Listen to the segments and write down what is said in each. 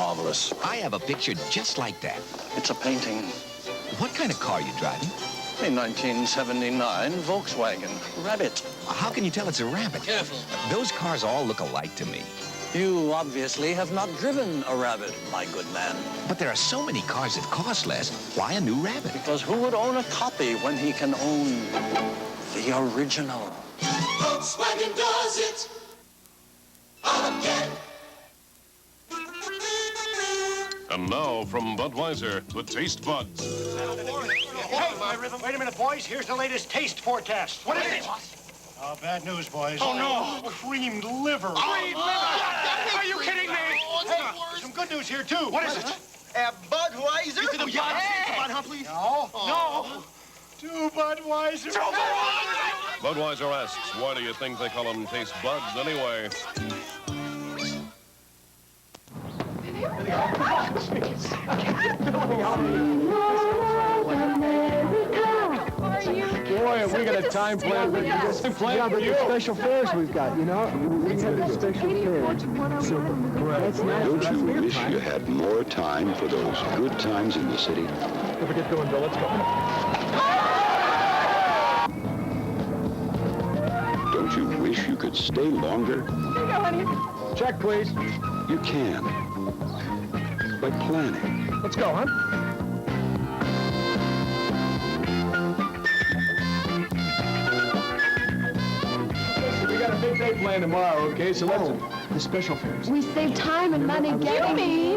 marvelous. I have a picture just like that. It's a painting. What kind of car are you driving? A 1979 Volkswagen Rabbit. How can you tell it's a Rabbit? Careful. Those cars all look alike to me. You obviously have not driven a Rabbit, my good man. But there are so many cars that cost less. Why a new Rabbit? Because who would own a copy when he can own the original? Volkswagen does it again. And now from Budweiser, the Taste Buds. Hey, wait a minute, boys. Here's the latest taste forecast. What is it? Bad news, boys. Oh, no. Creamed liver. Creamed liver? Are you kidding me? Hey, some good news here, too. What is it? Budweiser? Is it a Bud? Bud, huh, please? No. No. Two Budweiser. Budweiser asks, why do you think they call them Taste Buds anyway? Boy, have we got a time plan for this. Yeah, but the special fares we've got, you know? We have the special fares. Don't you wish you had more time for those good times in the city? If we get going, Bill, let's go. Don't you wish you could stay longer? Here you go, honey. Check, please. You can. By planning. Let's go, huh? We got a big day planned tomorrow, okay? So let's... The special fares. We save time and money getting... You mean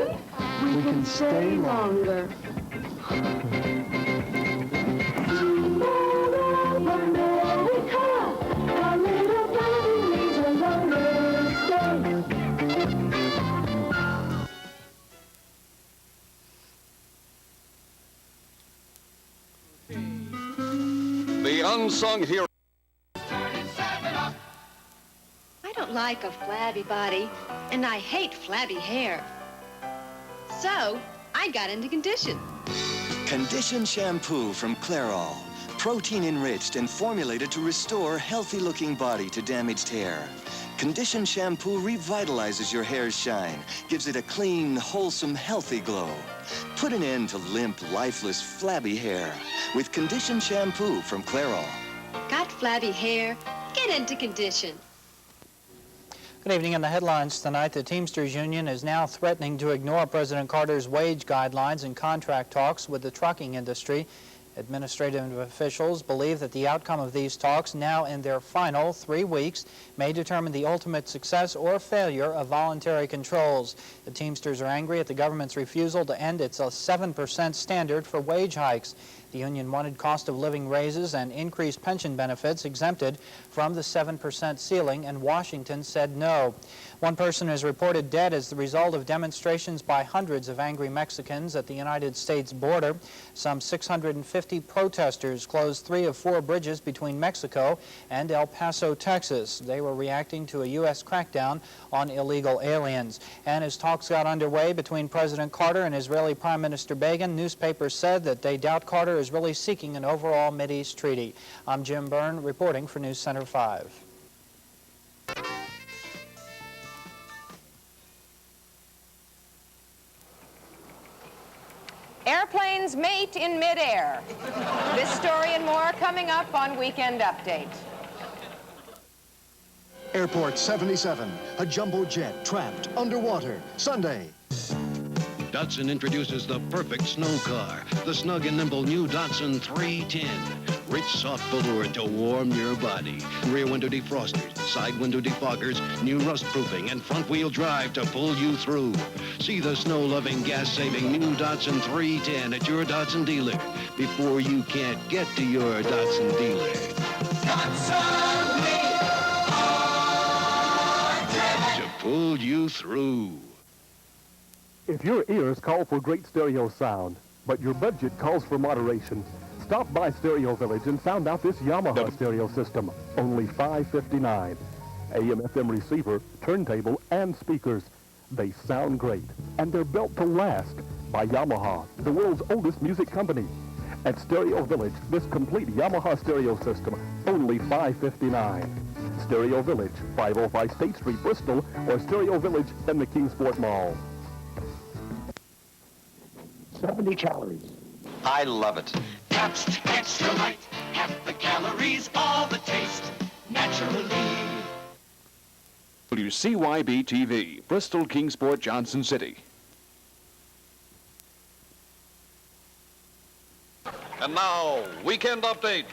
we can stay longer. The unsung hero. I don't like a flabby body, and I hate flabby hair. So, I got into Condition. Condition shampoo from Clairol. Protein enriched and formulated to restore healthy-looking body to damaged hair. Condition shampoo revitalizes your hair's shine, gives it a clean, wholesome, healthy glow. Put an end to limp, lifeless, flabby hair with Condition shampoo from Clairol. Got flabby hair? Get into Condition. Good evening. In the headlines tonight, the Teamsters Union is now threatening to ignore President Carter's wage guidelines and contract talks with the trucking industry. Administrative officials believe that the outcome of these talks, now in their final 3 weeks, may determine the ultimate success or failure of voluntary controls. The Teamsters are angry at the government's refusal to end its 7% standard for wage hikes. The union wanted cost of living raises and increased pension benefits exempted from the 7% ceiling, and Washington said no. One person is reported dead as the result of demonstrations by hundreds of angry Mexicans at the United States border. Some 650 protesters closed 3 of 4 bridges between Mexico and El Paso, Texas. They were reacting to a U.S. crackdown on illegal aliens. And as talks got underway between President Carter and Israeli Prime Minister Begin, newspapers said that they doubt Carter is really seeking an overall Mideast treaty. I'm Jim Byrne reporting for News Center 5. Airplanes mate in midair. This story and more coming up on Weekend Update. Airport 77, a jumbo jet trapped underwater, Sunday. Datsun introduces the perfect snow car, the snug and nimble new Datsun 310. Rich, soft velour to warm your body. Rear window defrosters, side window defoggers, new rust-proofing, and front-wheel drive to pull you through. See the snow-loving, gas-saving new Datsun 310 at your Datsun dealer before you can't get to your Datsun dealer. Datsun, to pull you through. If your ears call for great stereo sound, but your budget calls for moderation, stop by Stereo Village and sound out this Yamaha stereo system. Only $559. AM/FM receiver, turntable, and speakers. They sound great, and they're built to last by Yamaha, the world's oldest music company. At Stereo Village, this complete Yamaha stereo system, only $559. Stereo Village, 505 State Street, Bristol, or Stereo Village in the Kingsport Mall. 70 calories. I love it. Pabst Extra Light. Half the calories, all the taste. Naturally. WCYB TV, Bristol, Kingsport, Johnson City. And now, Weekend Update.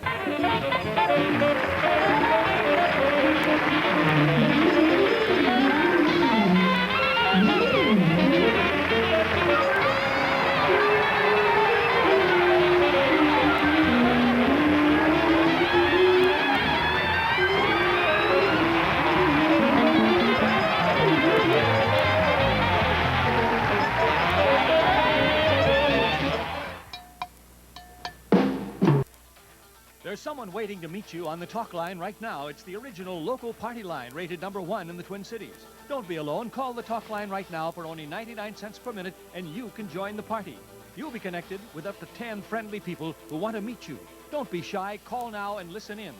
There's someone waiting to meet you on the talk line right now. It's the original local party line, rated #1 in the Twin Cities. Don't be alone. Call the talk line right now for only 99 cents per minute, and you can join the party. You'll be connected with up to 10 friendly people who want to meet you. Don't be shy. Call now and listen in.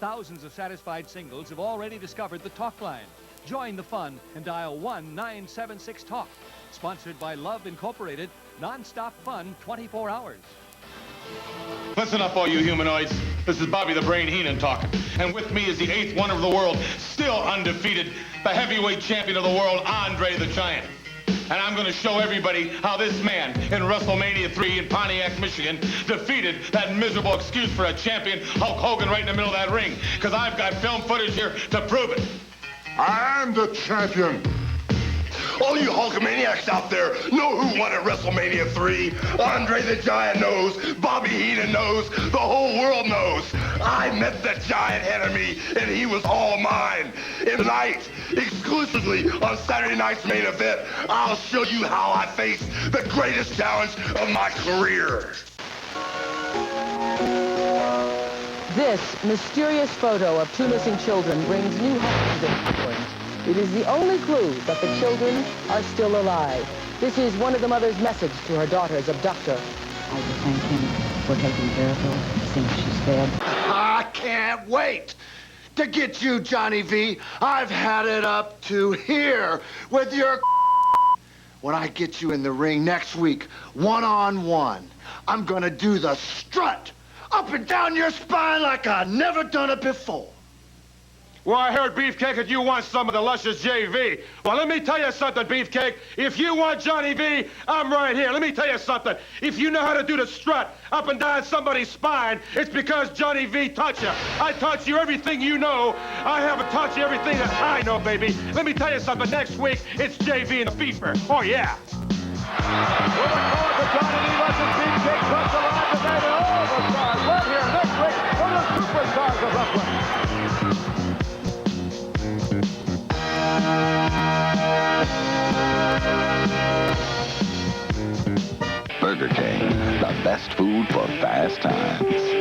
Thousands of satisfied singles have already discovered the talk line. Join the fun and dial 1-976-TALK. Sponsored by Love Incorporated. Non-stop fun 24 hours. Listen up, all you humanoids. This is Bobby the Brain Heenan talking. And with me is the 8th wonder of the world, still undefeated, the heavyweight champion of the world, Andre the Giant. And I'm going to show everybody how this man in WrestleMania 3 in Pontiac, Michigan, defeated that miserable excuse for a champion, Hulk Hogan, right in the middle of that ring. Because I've got film footage here to prove it. I am the champion. All you Hulkamaniacs out there know who won at WrestleMania 3. Andre the Giant knows. Bobby Heenan knows. The whole world knows. I met the giant enemy, and he was all mine. And tonight, exclusively on Saturday night's main event, I'll show you how I faced the greatest challenge of my career. This mysterious photo of two missing children brings new hope to the Newports. It is the only clue that the children are still alive. This is one of the mother's message to her daughter's abductor. I will thank him for taking care of her since she's dead. I can't wait to get you, Johnny V. I've had it up to here with your when I get you in the ring next week, one-on-one. I'm gonna do the strut up and down your spine like I've never done it before. Well, I heard, Beefcake, that you want some of the luscious JV. Well, let me tell you something, Beefcake. If you want Johnny V, I'm right here. Let me tell you something. If you know how to do the strut up and down somebody's spine, it's because Johnny V taught you. I taught you everything you know. I haven't taught you everything that I know, baby. Let me tell you something. Next week, it's JV and the Beefer. Oh, yeah. We'll look forward to Johnny V versus Beefcake plus the live debate of all the stars. Right here next week for the Superstars of Wrestling. Burger King, the best food for fast times.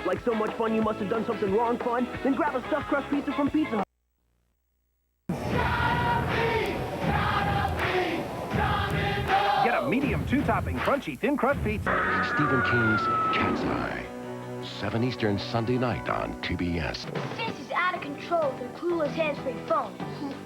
Like so much fun you must have done something wrong fun? Then grab a stuffed crust pizza from Pizza Hut. Get a medium 2-topping crunchy thin crust pizza. Stephen King's Cat's Eye. 7 Eastern Sunday night on TBS. This is out of control with their clueless hands-free phone.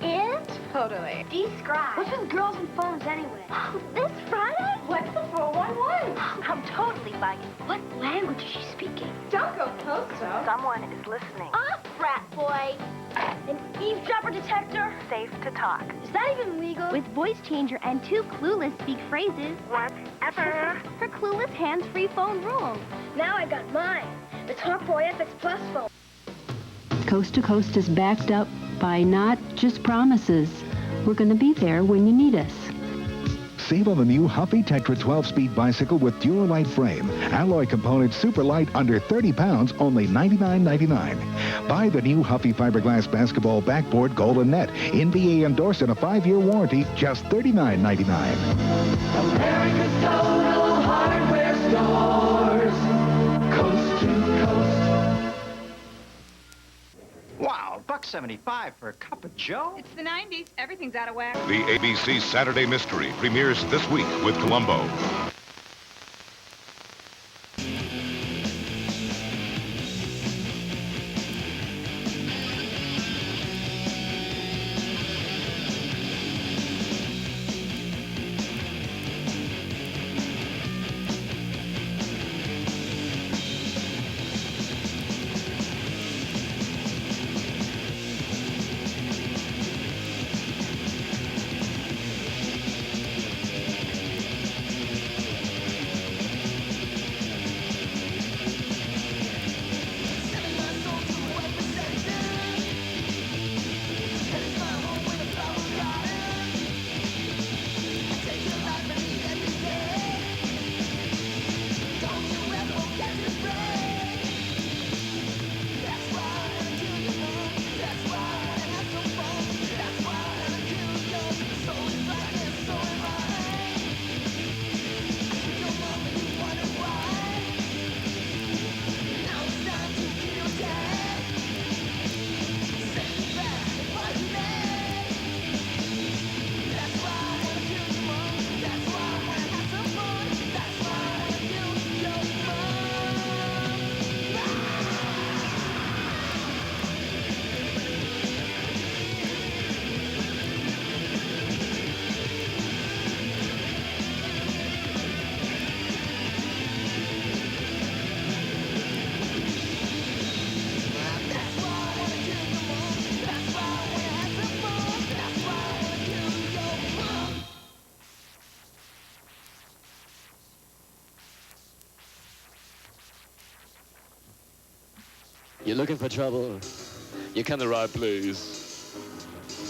He is? Totally. Describe. What's with girls and phones anyway? This Friday? What's the 411? I'm totally bugging. What language is she speaking? Don't go coastal. Someone is listening. Off, frat boy. An eavesdropper detector? Safe to talk. Is that even legal? With voice changer and 2 clueless speak phrases. Whatever. Her clueless hands-free phone rules. Now I got mine. The TalkBoy FX Plus phone. Coast to Coast is backed up by not just promises. We're going to be there when you need us. Save on the new Huffy Tetra 12-speed bicycle with Duralite frame. Alloy components super light, under 30 pounds, only $99.99. Buy the new Huffy fiberglass basketball backboard Golden Net. NBA endorsed and a 5-year warranty, just $39.99. America's Total Hardware Stores, coast to coast. Wow, $1.75 for a cup of joe? It's the 90s. Everything's out of whack. The ABC Saturday Mystery premieres this week with Columbo. You're looking for trouble? You come to the right place.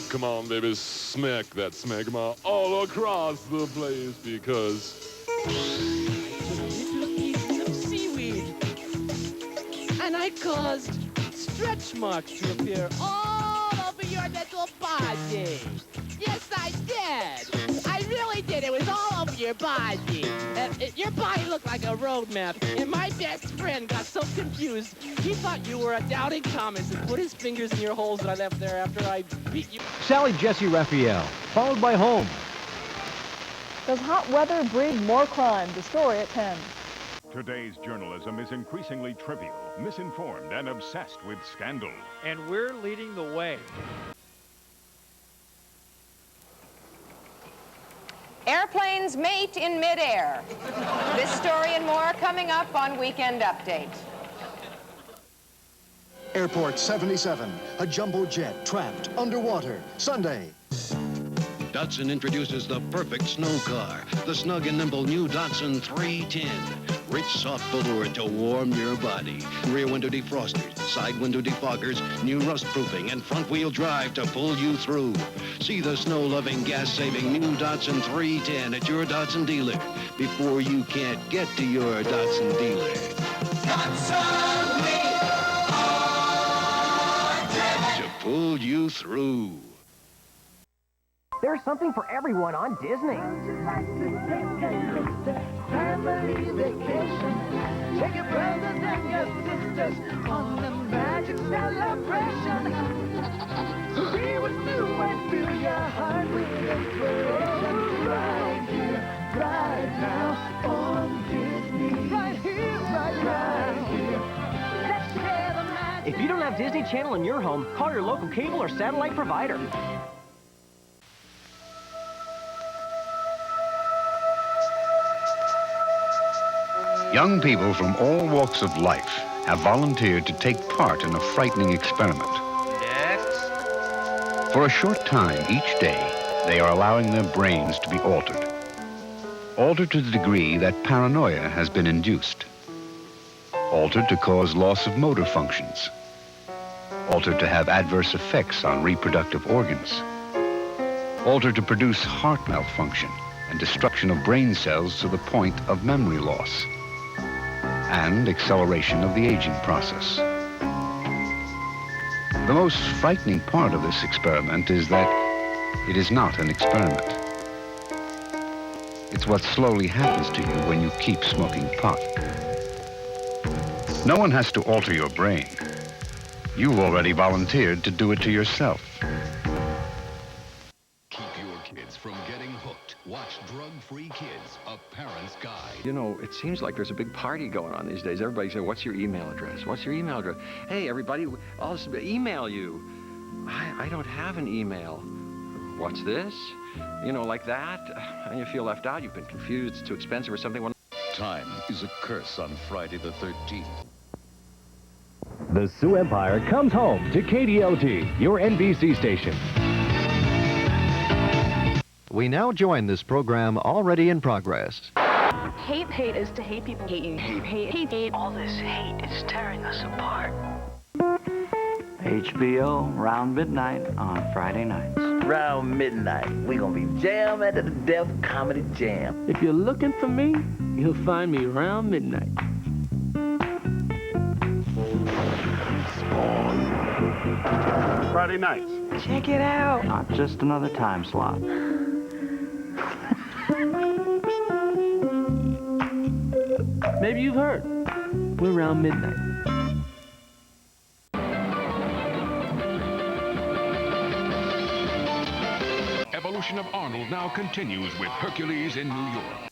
Come on, baby, smack that smegma all across the place because... Little pieces of seaweed. And I caused stretch marks to appear all over your little body. Yes, I did. I really did. It was all over your body. Your body looked like a road map. And my best friend got so confused. He thought you were a doubting Thomas and put his fingers in your holes that I left there after I beat you. Sally Jesse Raphael, followed by Holmes. Does hot weather breed more crime? The story at 10. Today's journalism is increasingly trivial, misinformed, and obsessed with scandal. And we're leading the way. Airplanes mate in midair. This story and more coming up on Weekend Update. Airport 77, a jumbo jet trapped underwater. Sunday. Datsun introduces the perfect snow car, the snug and nimble new Datsun 310. Rich, soft velour to warm your body. Rear window defrosters, side window defoggers, new rust-proofing, and front-wheel drive to pull you through. See the snow-loving, gas-saving new Datsun 310 at your Datsun dealer before you can't get to your Datsun dealer. Datsun, we are driven. To pull you through. There's something for everyone on Disney. Family vacation. Take your brothers and your sisters on the magic celebration. Be with you and fill your heart with inspiration. Right here, right now on Disney. Right here, right here. Let's share the magic. If you don't have Disney Channel in your home, call your local cable or satellite provider. Young people from all walks of life have volunteered to take part in a frightening experiment. Next. For a short time each day, they are allowing their brains to be altered. Altered to the degree that paranoia has been induced. Altered to cause loss of motor functions. Altered to have adverse effects on reproductive organs. Altered to produce heart malfunction and destruction of brain cells to the point of memory loss. And acceleration of the aging process. The most frightening part of this experiment is that it is not an experiment. It's what slowly happens to you when you keep smoking pot. No one has to alter your brain. You've already volunteered to do it to yourself. Keep your kids from getting hooked. Watch Drug-Free Kids, A Parent's Guide. You know, it seems like there's a big party going on these days. Everybody says, what's your email address? What's your email address? Hey, everybody, I'll just email you. I don't have an email. What's this? You know, like that. And you feel left out. You've been confused. It's too expensive or something. Time is a curse on Friday the 13th. The Sioux Empire comes home to KDLT, your NBC station. We now join this program already in progress. Hate is to hate people. Hate. All this hate is tearing us apart. HBO, round midnight on Friday nights. Round midnight, we gonna be jamming at the Def Comedy Jam. If you're looking for me, you'll find me around midnight. Friday nights. Check it out. Not just another time slot. Maybe you've heard. We're around midnight. Evolution of Arnold now continues with Hercules in New York.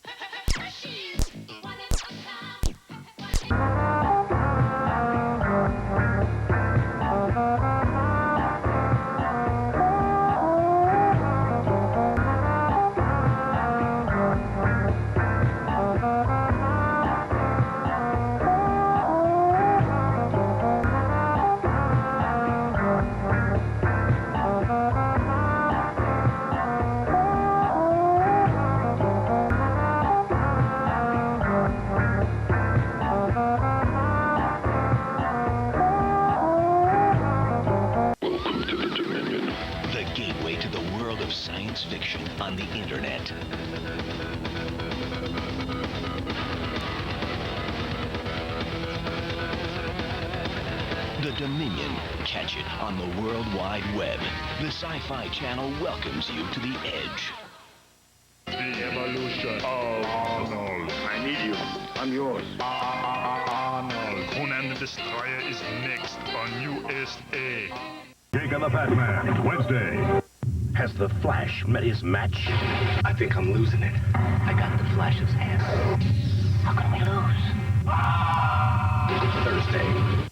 Science fiction on the internet. The Dominion. Catch it on the World Wide Web. The Sci-Fi Channel welcomes you to the edge. The evolution of Arnold. I need you. I'm yours. Arnold. Conan the Destroyer is next on USA. Jake and the Fat Man, Wednesday. Has the Flash met his match? I think I'm losing it. I got the Flash's ass. How can we lose? Thursday.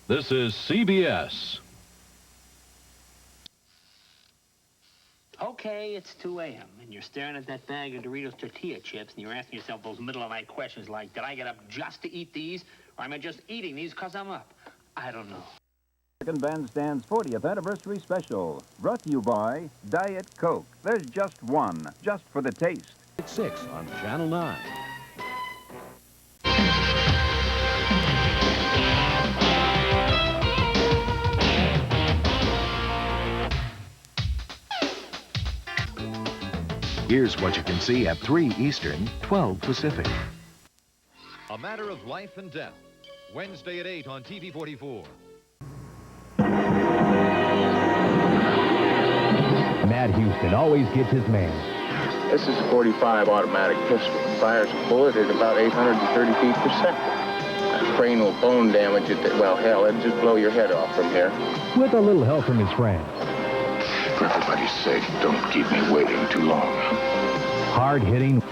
This is CBS. Okay, it's 2 a.m., and you're staring at that bag of Doritos tortilla chips, and you're asking yourself those middle-of-the-night questions like, did I get up just to eat these, or am I just eating these because I'm up? I don't know. American Bandstand's 40th anniversary special, brought to you by Diet Coke. There's just one, just for the taste. At 6 on Channel 9. Here's what you can see at 3 Eastern, 12 Pacific. A Matter of Life and Death, Wednesday at 8 on TV 44. Matt Houston always gets his man. This is a .45 automatic pistol. It fires a bullet at about 830 feet per second. Cranial bone damage, well, hell, it'd just blow your head off from here. With a little help from his friend. For everybody's sake, don't keep me waiting too long. Hard-hitting.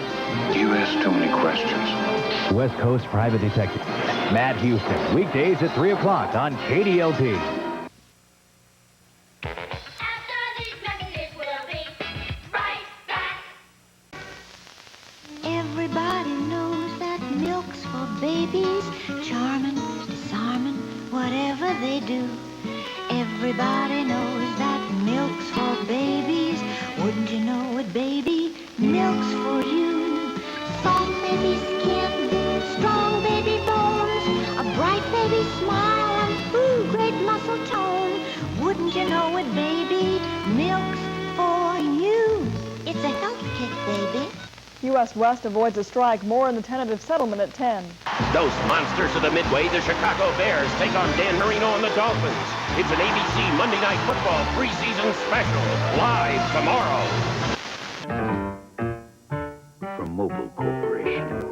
You ask too many questions. West Coast private detective. Matt Houston, weekdays at 3 o'clock on KDLT. Everybody knows that milk's for babies, charming, disarming, whatever they do. Everybody knows that milk's for babies. Wouldn't you know it, baby? Milk's for you. Soft baby skin, strong baby bones, a bright baby smile, and great muscle tone. Wouldn't you know it, baby? Milk's for you. It's a health kick, baby. U.S. West avoids a strike. More in the tentative settlement at 10. Those monsters of the Midway, the Chicago Bears, take on Dan Marino and the Dolphins. It's an ABC Monday Night Football preseason special, live tomorrow. From Mobil Corporation.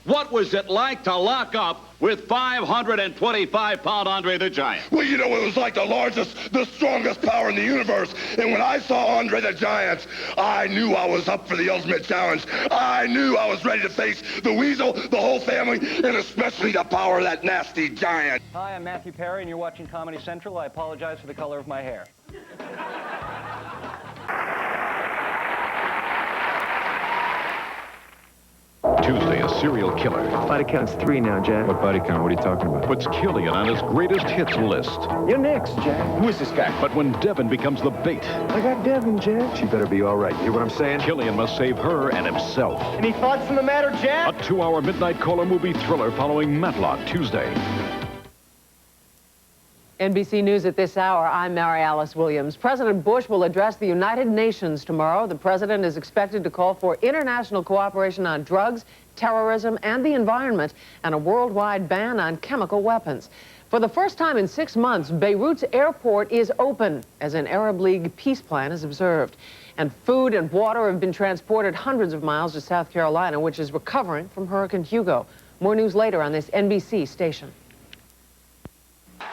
What was it like to lock up with 525-pound Andre the Giant? Well, you know, it was like the largest, the strongest power in the universe. And when I saw Andre the Giant, I knew I was up for the ultimate challenge. I knew I was ready to face the Weasel, the whole family, and especially the power of that nasty giant. Hi, I'm Matthew Perry, and you're watching Comedy Central. I apologize for the color of my hair. Tuesday, a serial killer. Body count's 3 now, Jack. What body count? What are you talking about? Puts Killian on his greatest hits list. You're next, Jack. Who is this guy? But when Devin becomes the bait... I got Devin, Jack. She better be all right. You hear what I'm saying? Killian must save her and himself. Any thoughts on the matter, Jack? A 2-hour midnight caller movie thriller following Matlock, Tuesday. NBC News at this hour, I'm Mary Alice Williams. President Bush will address the United Nations tomorrow. The president is expected to call for international cooperation on drugs, terrorism, and the environment, and a worldwide ban on chemical weapons. For the first time in 6 months, Beirut's airport is open as an Arab League peace plan is observed. And food and water have been transported hundreds of miles to South Carolina, which is recovering from Hurricane Hugo. More news later on this NBC station.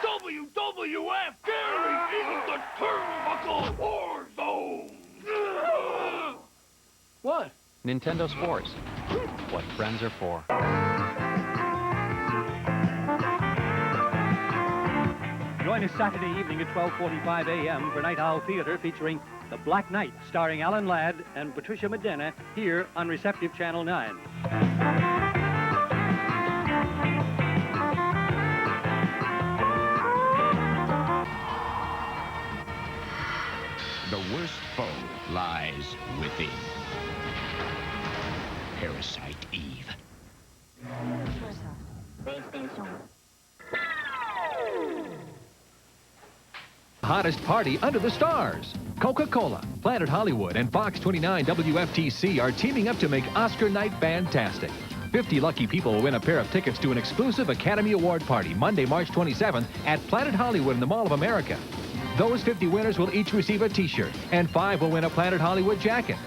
WWF Gary in the Turnbuckle War Zone! What? Nintendo Sports. What friends are for. Join us Saturday evening at 12:45 a.m. for Night Owl Theater featuring The Black Knight, starring Alan Ladd and Patricia Medina, here on Receptive Channel 9. The worst foe lies within. Parasite Eve. Hottest party under the stars. Coca-Cola, Planet Hollywood, and Fox 29 WFTC are teaming up to make Oscar night fantastic. 50 lucky people will win a pair of tickets to an exclusive Academy Award party Monday, March 27th at Planet Hollywood in the Mall of America. Those 50 winners will each receive a T-shirt, and 5 will win a Planet Hollywood jacket.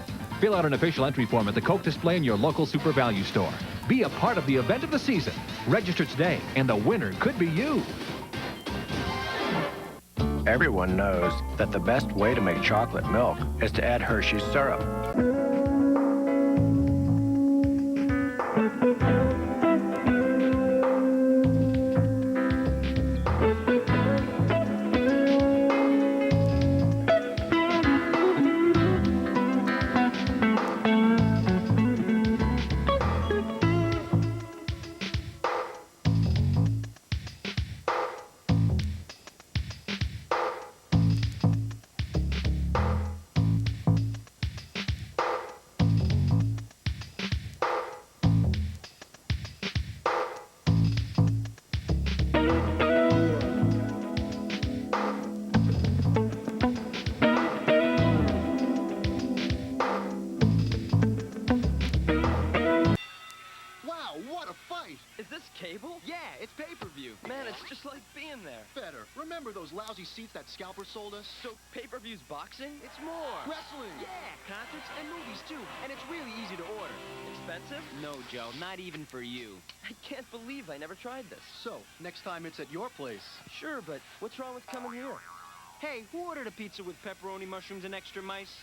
Fill out an official entry form at the Coke display in your local Super Value store. Be a part of the event of the season. Register today, and the winner could be you. Everyone knows that the best way to make chocolate milk is to add Hershey's syrup. fight. Is this cable? Yeah, it's pay-per-view. Man, it's just like being there. Better. Remember those lousy seats that Scalper sold us? So pay-per-view's boxing? It's more. Wrestling. Yeah, concerts and movies too. And it's really easy to order. Expensive? No, Joe, not even for you. I can't believe I never tried this. So, next time it's at your place. Sure, but what's wrong with coming here? Hey, who ordered a pizza with pepperoni, mushrooms, and extra mice?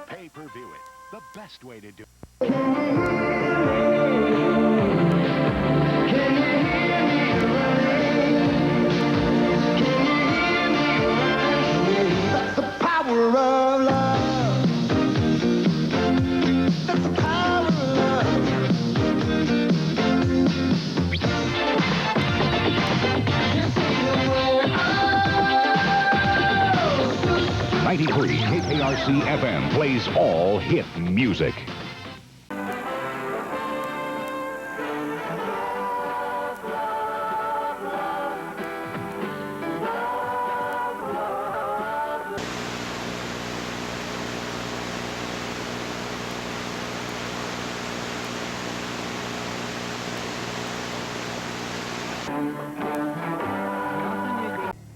Pay-per-view it. The best way to do it. That's the power of love. That's the power of love. 93 KKRC FM plays all hit music.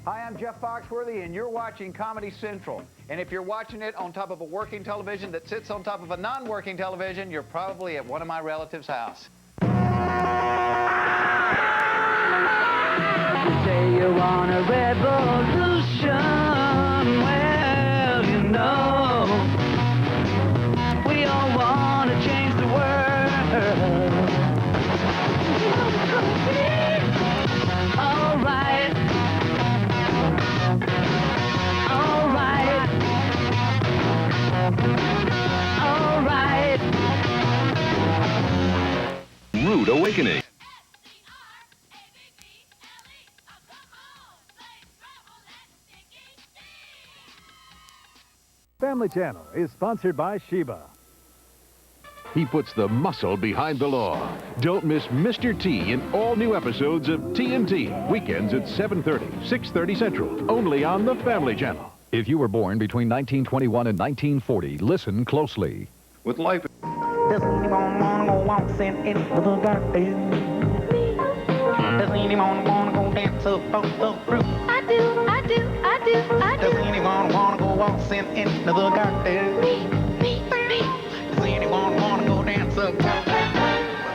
Hi, I'm Jeff Foxworthy, and you're watching Comedy Central. And if you're watching it on top of a working television that sits on top of a non-working television, you're probably at one of my relatives' house. You say you want a revolution. Well, you know, we all want to change the world. All right. All right. All right. Rude Awakening. Family Channel is sponsored by Sheba. He puts the muscle behind the law. Don't miss Mr. T in all new episodes of TNT. Weekends at 7:30, 6:30 Central. Only on the Family Channel. If you were born between 1921 and 1940, listen closely. With life... Does anyone wanna go waltzing in the garden? Does anyone wanna go dance up on the roof? I do, I do, I do, I do. Does anyone wanna go waltzing in the garden? Me. Does anyone wanna go dance up?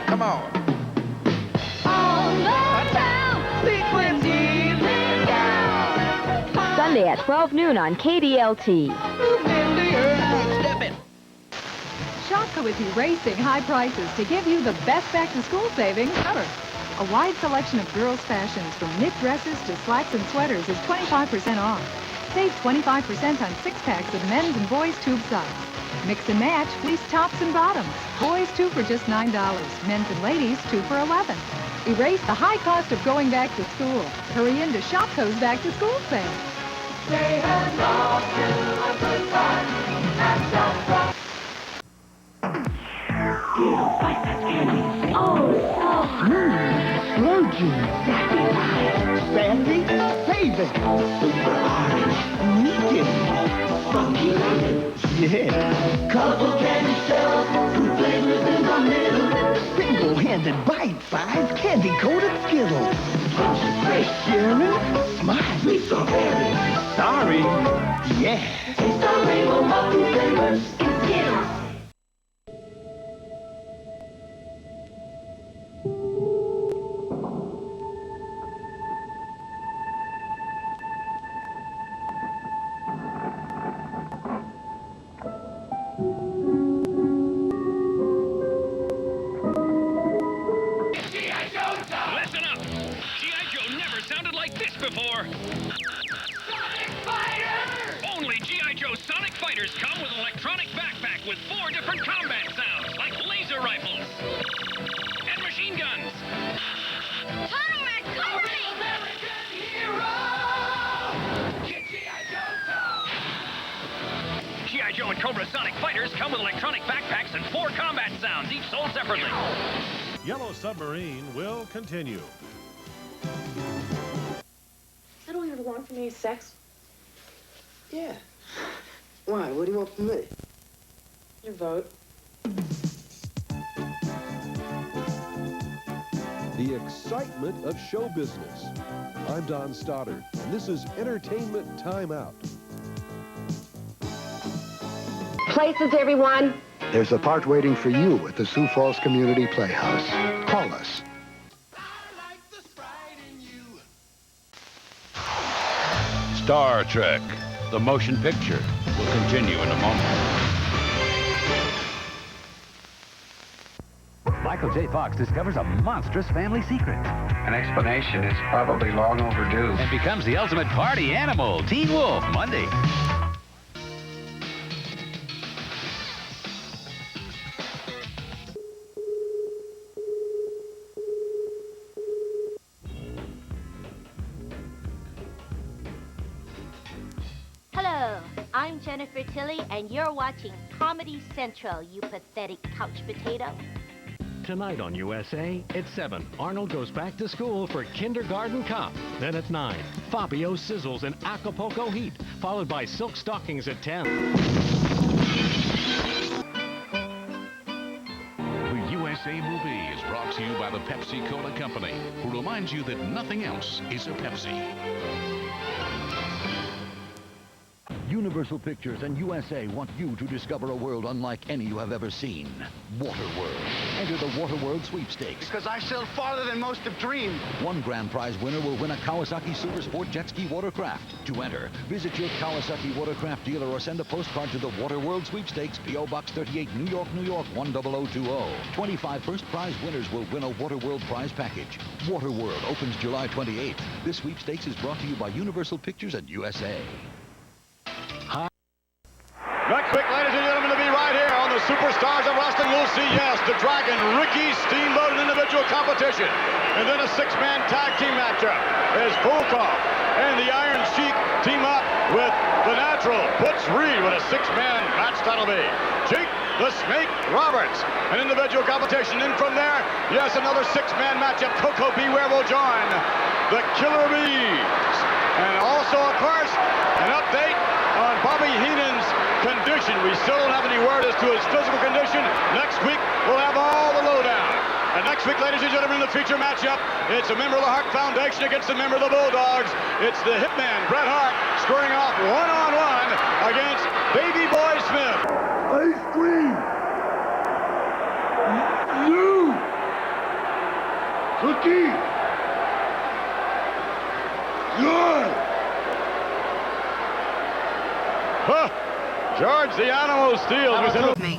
Come on. All the town, sequences and down. Sunday at 12 noon on KDLT. Step it. Shopko is erasing high prices to give you the best back-to-school savings ever. A wide selection of girls' fashions from knit dresses to slacks and sweaters is 25% off. Save 25% on six-packs of men's and boys' tube socks. Mix and match fleece tops and bottoms. Boys 2 for just $9. Men's and ladies 2 for $11. Erase the high cost of going back to school. Hurry into Shopko's back-to-school sale. Say hello to a good time at Shopko. Bite that candy. Oh, so slow juice. Sandy, save it. Super orange, meaty, funky lemon. Yeah. Colorful candy shells, two flavors in the middle. Single-handed bite-sized candy-coated Skittles. Bunch of fresh Sherman, smile. Sweet strawberry. Sorry. Yeah. Taste the rainbow multi-flavors in Skittles. Listen up! G.I. Joe never sounded like this before! Sonic Fighters! Only G.I. Joe Sonic Fighters come with an electronic backpack with 4 different combat sounds, like laser rifles and machine guns. Turtle McCourty! American hero! Get G.I. Joe! G.I. Joe and Cobra Sonic Fighters come with electronic backpacks and 4 combat sounds, each sold separately. Yellow Submarine will continue. I don't ever want from me sex. Yeah. Why? What do you want from me? Your vote. the excitement of show business. I'm Don Stoddard, and this is Entertainment Time Out. Places, everyone. There's a part waiting for you at the Sioux Falls Community Playhouse. Call us. Star Trek, the motion picture, will continue in a moment. Michael J. Fox discovers a monstrous family secret. An explanation is probably long overdue. And becomes the ultimate party animal. Teen Wolf, Monday. Hello, I'm Jennifer Tilly, and you're watching Comedy Central, you pathetic couch potato. Tonight on USA, at 7, Arnold goes back to school for Kindergarten Cop. Then at 9, Fabio sizzles in Acapulco heat, followed by Silk Stockings at 10. The USA Movie is brought to you by the Pepsi-Cola Company, who reminds you that nothing else is a Pepsi. Universal Pictures and USA want you to discover a world unlike any you have ever seen. Waterworld. Enter the Waterworld Sweepstakes. Because I sail farther than most have dreamed. One grand prize winner will win a Kawasaki Super Sport jet ski watercraft. To enter, visit your Kawasaki watercraft dealer or send a postcard to the Waterworld Sweepstakes, P.O. Box 38, New York, New York, 10020. 25 first prize winners will win a Waterworld prize package. Waterworld opens July 28th. This sweepstakes is brought to you by Universal Pictures and USA. Next week, ladies and gentlemen, to be right here on the Superstars of Wrestling, you'll see, yes, the Dragon, Ricky Steamboat in individual competition. And then a six-man tag team matchup as Volkov and the Iron Sheik team up with the Natural, Butch Reed, with a six-man match that'll be. Jake the Snake Roberts, an individual competition. And from there, yes, another six-man matchup. Coco Beware will join the Killer Bees. And also, of course, an update on Bobby Heenan's condition. We still don't have any word as to his physical condition. Next week, we'll have all the lowdown. And next week, ladies and gentlemen, in the feature matchup, it's a member of the Hart Foundation against a member of the Bulldogs. It's the Hitman, Bret Hart, squaring off one-on-one against Baby Boy Smith. Ice cream! You! Cookie! Good! Huh! George the Animal Steel. Me.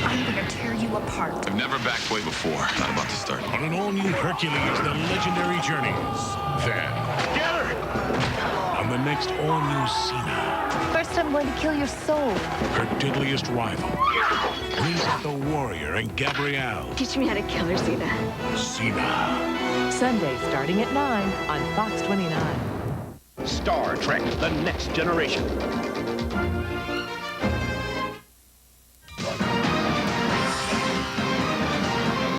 I'm gonna tear you apart. I've never backed away before. Not about to start. On an all-new Hercules, the legendary journeys. Then, Get her! on the next all-new Cena, First, I'm going to kill your soul. her deadliest rival. Meet the Warrior and Gabrielle. Teach me how to kill her, Cena. Cena. Sunday starting at 9 on Fox 29. Star Trek, the next generation.